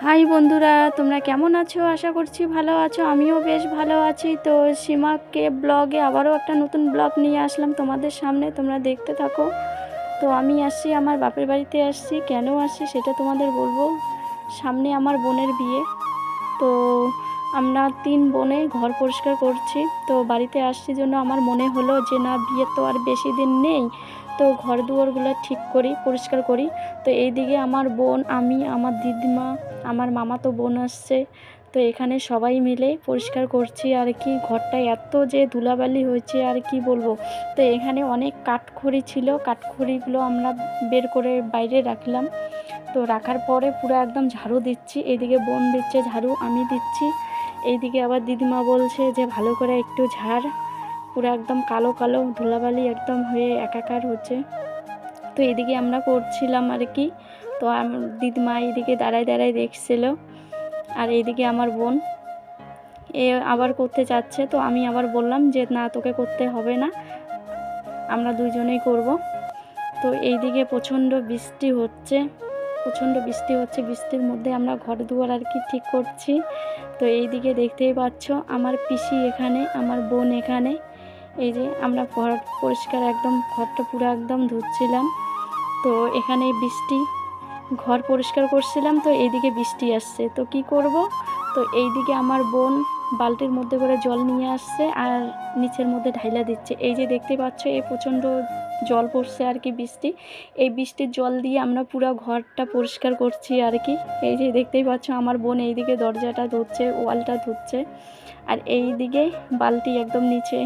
High বন্ধুরা, তোমরা কেমন আছো? আশা করছি ভালো আছো। আমিও বেশ ভালো আছি। তো সীমাকে ব্লগে আবারও একটা নতুন ব্লগ নিয়ে আসলাম তোমাদের সামনে, তোমরা দেখতে থাকো। তো আমি আসছি, আমার বাপের বাড়িতে আসছি। কেন আসছি সেটা তোমাদের বলবো। সামনে আমার বোনের বিয়ে, তো আমরা 3 বোনে ঘর পরিষ্কার করছি। তো বাড়িতে আসছি জন্য আমার মনে হলো যে না, বিয়ে তো আর বেশি দিন নেই, তো ঘর দুয়ারগুলো ঠিক করি, পরিষ্কার করি। তো এইদিকে আমার বোন, আমি, আমার দিদিমা, আমার মামাতো বোন আসছে। তো এখানে সবাই মিলে পরিষ্কার করছি আর কি। ঘরটা এত যে ধুলাবালি হয়েছে আর কি বলবো। তো এখানে অনেক কাঠখড়ি ছিল, কাঠখড়িগুলো আমরা বের করে বাইরে রাখলাম। তো রাখার পরে পুরো একদম ঝাড়ু দিচ্ছি। এইদিকে বোন দিচ্ছে ঝাড়ু, আমি দিচ্ছি। এইদিকে আবার দিদিমা বলছে যে ভালো করে একটু ঝাড়, পুরো একদম কালো কালো ধুলাবালি একদম হয়ে একাকার হচ্ছে। তো এদিকে আমরা করছিলাম আর কি। তো দিদিমা এইদিকে দাঁড়ায় দাঁড়ায় দেখছিল, আর এইদিকে আমার বোন এ আবার করতে চাচ্ছে। তো আমি আবার বললাম যে না, তোকে করতে হবে না, আমরা দুজনেই করব। তো এইদিকে প্রচণ্ড বৃষ্টি হচ্ছে, বৃষ্টির মধ্যে আমরা ঘর দুয়ার আর কি ঠিক করছি। তো এইদিকে দেখতেই পাচ্ছ আমার পিসি এখানে, আমার বোন এখানে। এই যে আমরা ঘর পরিষ্কার একদম, ঘরটা পুরো একদম ধুচ্ছিলাম। তো এখানে বৃষ্টি, ঘর পরিষ্কার করছিলাম, তো এইদিকে বৃষ্টি আসছে, তো কি করব। তো এইদিকে আমার বোন বালতির মধ্যে করে জল নিয়ে আসছে আর নিচের মধ্যে ঢাইলা দিচ্ছে। এই যে দেখতে পাচ্ছ, এই প্রচণ্ড জল পড়ছে আর কি, বৃষ্টি। এই বৃষ্টির জল দিয়ে আমরা পুরো ঘরটা পরিষ্কার করছি আর কি। এই যে দেখতেই পাচ্ছ আমার বোন এইদিকে দরজাটা ধুচ্ছে, ওয়ালটা ধুচ্ছে, আর এই দিকে বালতি একদম নিচে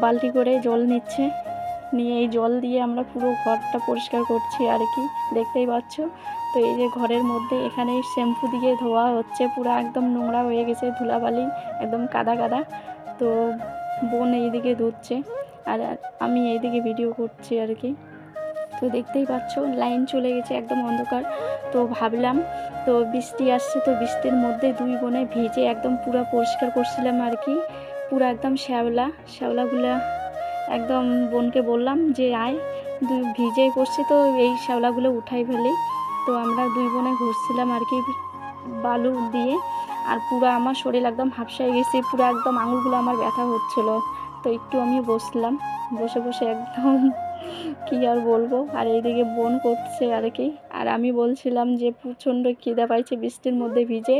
বালতি করে জল নিচ্ছে, নিয়ে এই জল দিয়ে আমরা পুরো ঘরটা পরিষ্কার করছি আর কি, দেখতেই পাচ্ছ। তো এই যে ঘরের মধ্যে এখানে শ্যাম্পু দিয়ে ধোয়া হচ্ছে, পুরো একদম নোংরা হয়ে গেছে, ধুলাবালি একদম কাদা কাদা। তো বোন এইদিকে ধুচ্ছে আর আমি এইদিকে ভিডিও করছি আর কি। তো দেখতেই পাচ্ছ লাইন চলে গেছে, একদম অন্ধকার। তো ভাবলাম, তো বৃষ্টি আসছে, তো বৃষ্টির মধ্যে 2 বোনে ভিজে একদম পুরো পরিষ্কার করছিলাম আর কি। পুরো একদম শ্যাওলাগুলা একদম বোনকে বললাম যে আয়, ভিজেই পড়ছি, তো এই শ্যাওলাগুলো উঠাই ফেলি। তো আমরা 2 বোনে ঘুরছিলাম আর কি বালু দিয়ে। আর পুরো আমার শরীর একদম হাঁপসায় গেছে, পুরো একদম আঙুলগুলো আমার ব্যথা হচ্ছিলো। তো একটু আমি বসলাম, বসে বসে একদম কি আর বলবো। আর এইদিকে বোন করছে আর কি, আর আমি বলছিলাম যে প্রচণ্ড খিদে পাইছে বৃষ্টির মধ্যে ভিজে।